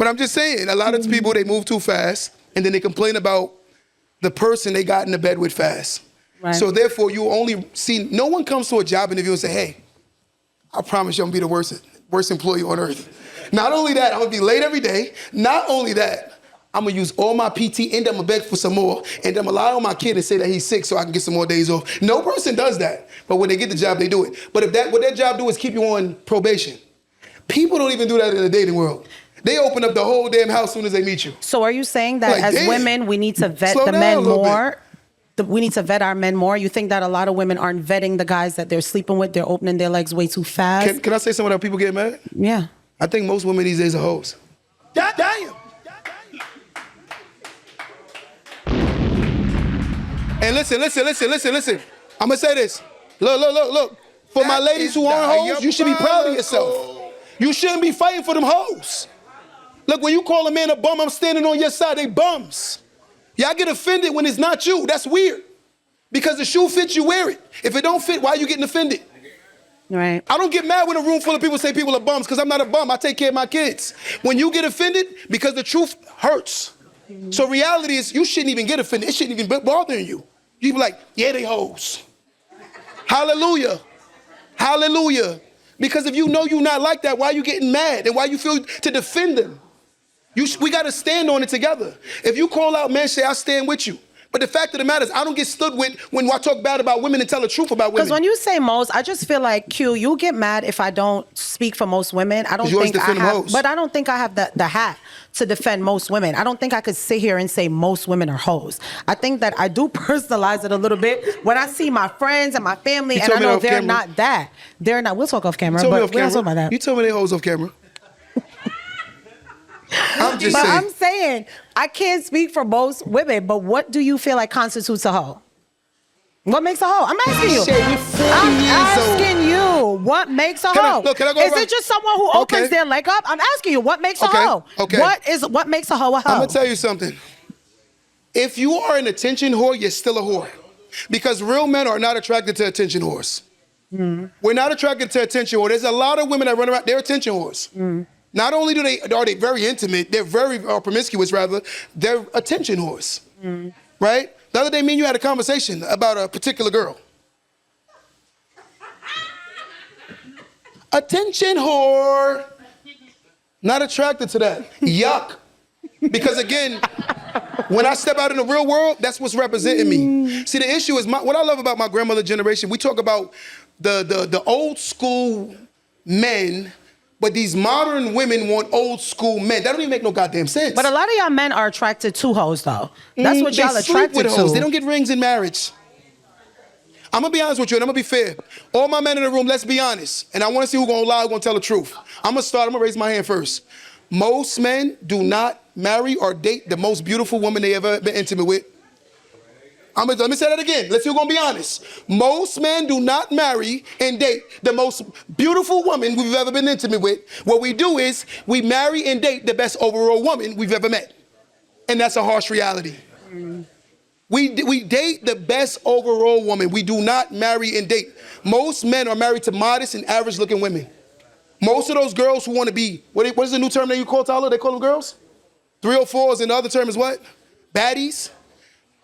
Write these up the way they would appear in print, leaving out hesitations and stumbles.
But I'm just saying, a lot of people, they move too fast, and then they complain about the person they got in the bed with fast. Right. So therefore, you only see, no one comes to a job interview and say, hey, I promise you I'm gonna be the worst employee on earth. Not only that, I'm gonna be late every day. Not only that, I'm gonna use all my PT and I'm gonna beg for some more, and I'm gonna lie on my kid and say that he's sick so I can get some more days off. No person does that, but when they get the job, they do it. But if what that job do is keep you on probation, people don't even do that in the dating world. They open up the whole damn house as soon as they meet you. So are you saying that as women, we need to vet the men more? We need to vet our men more? You think that a lot of women aren't vetting the guys that they're sleeping with? They're opening their legs way too fast? Can I say something that people get mad? Yeah. I think most women these days are hoes. Damn. And listen. I'm gonna say this. Look. For my ladies who aren't hoes, you should be proud of yourself. You shouldn't be fighting for them hoes. Look, when you call a man a bum, I'm standing on your side. They bums. Y'all get offended when it's not you. That's weird. Because the shoe fits, you wear it. If it don't fit, why are you getting offended? Right. I don't get mad when a room full of people say people are bums, because I'm not a bum. I take care of my kids. When you get offended, because the truth hurts. So reality is, you shouldn't even get offended. It shouldn't even be bothering you. You be like, yeah, they hoes. Hallelujah. Because if you know you're not like that, why are you getting mad? And why you feel to defend them? We got to stand on it together. If you call out men, say, I stand with you. But the fact of the matter is, I don't get stood with when I talk bad about women and tell the truth about women. Because when you say most, I just feel like, Q, you get mad if I don't speak for most women. I don't think I have, but I don't think I have the hat to defend most women. I don't think I could sit here and say most women are hoes. I think that I do personalize it a little bit when I see my friends and my family, and I know they're not that. They're not. We'll talk off camera, but we're not talking about that. You told me they hoes off camera. I'm saying I can't speak for most women, but what do you feel like constitutes a hoe? What makes a hoe? I'm asking you. I'm asking you, what makes a hoe? Is it just someone who opens their leg up? I'm asking you, what makes a hoe? What makes a hoe a hoe? I'm gonna tell you something. If you are an attention whore, you're still a whore. Because real men are not attracted to attention whores. We're not attracted to attention whores. There's a lot of women that run around, they're attention whores. Not only are they very intimate, they're very promiscuous rather, they're attention whores, right? The other day, me and you had a conversation about a particular girl. Attention whore. Not attracted to that. Yuck. Because again, when I step out in the real world, that's what's representing me. See, the issue is, what I love about my grandmother generation, we talk about the old school men, but these modern women want old school men. That don't even make no goddamn sense. But a lot of y'all men are attracted to hoes, though. That's what y'all attracted to. Hoes. They don't get rings in marriage. I'm gonna be honest with you, and I'm gonna be fair. All my men in the room, let's be honest. And I wanna see who's gonna lie, who's gonna tell the truth. I'm gonna raise my hand first. Most men do not marry or date the most beautiful woman they ever been intimate with. Let me say that again. Let's see who's gonna be honest. Most men do not marry and date the most beautiful woman we've ever been intimate with. What we do is we marry and date the best overall woman we've ever met. And that's a harsh reality. We date the best overall woman. We do not marry and date. Most men are married to modest and average looking women. Most of those girls who want to be, what is the new term that you call, Tyler? They call them girls? 304s, and the other term is what? Baddies?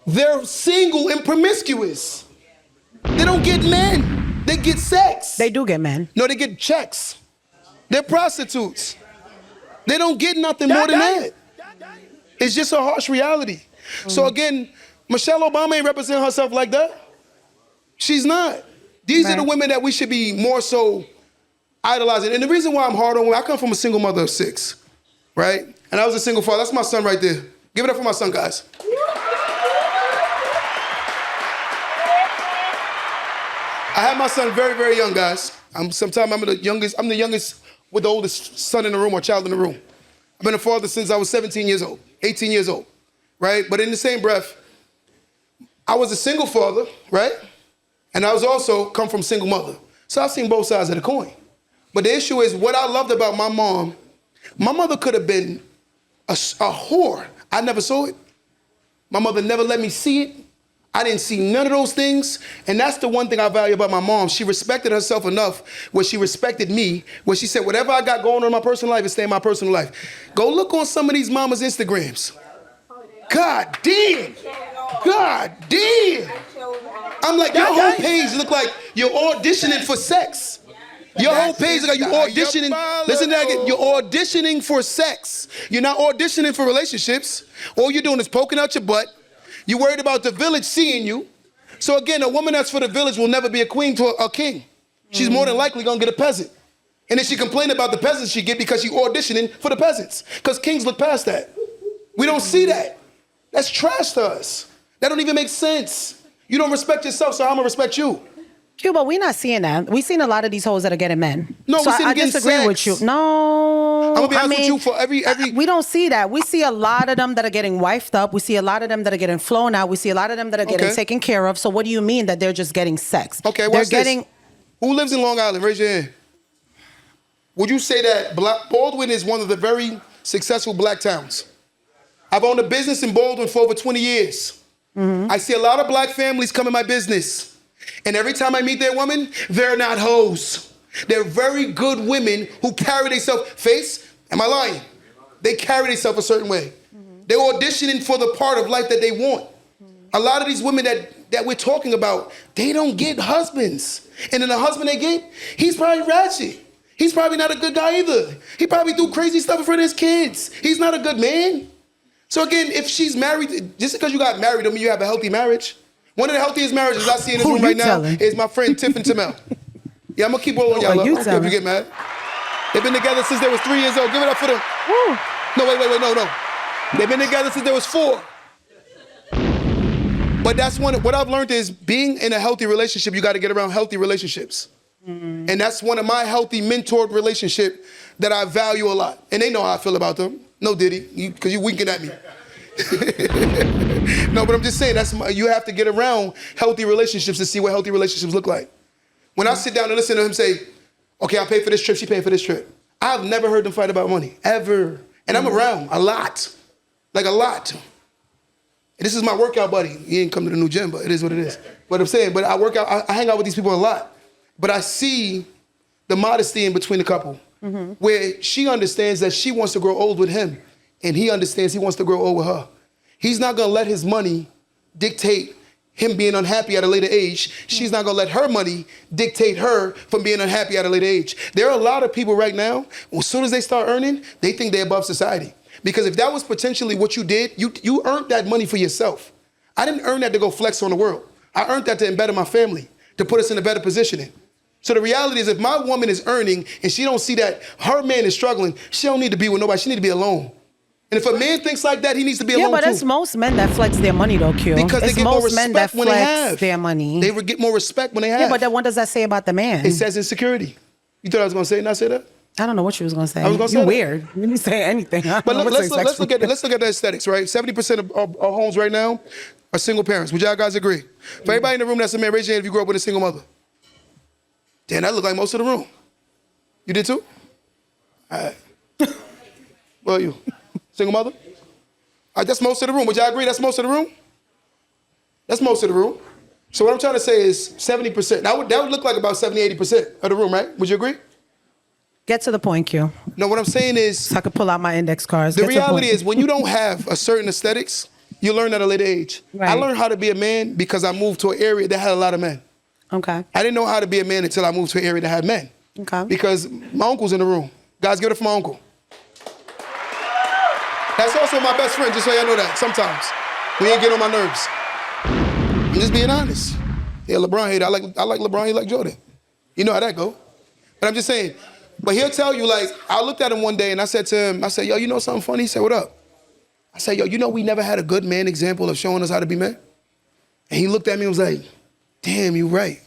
They're single and promiscuous. They don't get men. They get sex. They do get men. No, they get checks. They're prostitutes. They don't get nothing more than that. It's just a harsh reality. So again, Michelle Obama ain't representing herself like that. She's not. These are the women that we should be more so idolizing. And the reason why I'm hard on women, I come from a single mother of 6, right? And I was a single father. That's my son right there. Give it up for my son, guys. I had my son very, very young, guys. I'm the youngest with the oldest son in the room or child in the room. I've been a father since I was 17 years old, 18 years old, right? But in the same breath, I was a single father, right? And I was also come from single mother. So I've seen both sides of the coin. But the issue is, what I loved about my mother could have been a whore. I never saw it. My mother never let me see it. I didn't see none of those things. And that's the one thing I value about my mom. She respected herself enough where she respected me, where she said, whatever I got going on in my personal life, it stay in my personal life. Go look on some of these mamas' Instagrams. God damn. God damn. I'm like, your whole page look like you're auditioning for sex. Your whole page look like you're auditioning. Listen to that again. You're auditioning for sex. You're not auditioning for relationships. All you're doing is poking out your butt. You're worried about the village seeing you. So again, a woman that's for the village will never be a queen to a king. She's more than likely gonna get a peasant. And then she complain about the peasants she get because she auditioning for the peasants. Because kings look past that. We don't see that. That's trash to us. That don't even make sense. You don't respect yourself, so I'm gonna respect you. Q, but we're not seeing that. We've seen a lot of these hoes that are getting men. No, so we see them I getting disagree sex. with you. No, I'm gonna be honest with you. For every we don't see that. We see a lot of them that are getting wifed up. We see a lot of them that are getting flown out. We see a lot of them that are getting taken care of. So what do you mean that they're just getting sex? Okay, they're what's this? Who lives in Long Island? Raise your hand. Would you say that Baldwin is one of the very successful black towns? I've owned a business in Baldwin for over 20 years. I see a lot of black families come in my business. And every time I meet their women, they're not hoes. They're very good women who carry themselves. Face, am I lying? They carry themselves a certain way. They're auditioning for the part of life that they want. A lot of these women that we're talking about, they don't get husbands. And then the husband they get, he's probably ratchet. He's probably not a good guy either. He probably do crazy stuff in front of his kids. He's not a good man. So again, if she's married, just because you got married don't mean you have a healthy marriage. One of the healthiest marriages I see in this room right now is my friend Tiff and Tamel. Yeah, I'm gonna keep rolling y'all up. If you get mad. They've been together since they was 3 years old. Give it up for them. Woo. No, wait, no. They've been together since they was 4. But that's what I've learned is being in a healthy relationship, you gotta get around healthy relationships. And that's one of my healthy mentored relationship that I value a lot. And they know how I feel about them. No, Diddy, because you winking at me. No, but I'm just saying, you have to get around healthy relationships to see what healthy relationships look like. When I sit down and listen to him say, okay, I'll pay for this trip, she paid for this trip. I've never heard them fight about money, ever. And I'm around a lot, like a lot. And this is my workout buddy. He ain't come to the new gym, but it is what it is. But I'm saying, but I work out, I hang out with these people a lot. But I see the modesty in between the couple, where she understands that she wants to grow old with him, and he understands he wants to grow old with her. He's not gonna let his money dictate him being unhappy at a later age. She's not gonna let her money dictate her from being unhappy at a later age. There are a lot of people right now, as soon as they start earning, they think they're above society. Because if that was potentially what you did, you earned that money for yourself. I didn't earn that to go flex on the world. I earned that to embed in my family, to put us in a better positioning. So the reality is if my woman is earning and she don't see that her man is struggling, she don't need to be with nobody, she need to be alone. And if a man thinks like that, he needs to be alone too. Yeah, but it's most men that flex their money though, Q. Because they get more respect when they have. Their money. They would get more respect when they have. Yeah, but then what does that say about the man? It says insecurity. You thought I was gonna say it, not say that? I don't know what you was gonna say. I was gonna say You're weird. You didn't say anything. But let's look at the aesthetics, right? 70% of our homes right now are single parents. Would y'all guys agree? For everybody in the room that's a man, raise your hand if you grew up with a single mother. Damn, that look like most of the room. You did too? All right. What are you? Single mother? All right, that's most of the room. Would y'all agree that's most of the room? That's most of the room. So what I'm trying to say is 70%. That would look like about 70, 80% of the room, right? Would you agree? Get to the point, Q. No, what I'm saying is... So I could pull out my index cards. The reality is when you don't have a certain aesthetics, you learn at a later age. Right. I learned how to be a man because I moved to an area that had a lot of men. Okay. I didn't know how to be a man until I moved to an area that had men. Okay. Because my uncle's in the room. Guys, give it up for my uncle. That's also my best friend, just so y'all know that. Sometimes. We ain't get on my nerves. I'm just being honest. Yeah, LeBron hater. I like LeBron, he like Jordan. You know how that go. But I'm just saying, but he'll tell you, like, I looked at him one day and I said to him, yo, you know something funny? He said, what up? I said, yo, you know we never had a good man example of showing us how to be men? And he looked at me and was like, damn, you right.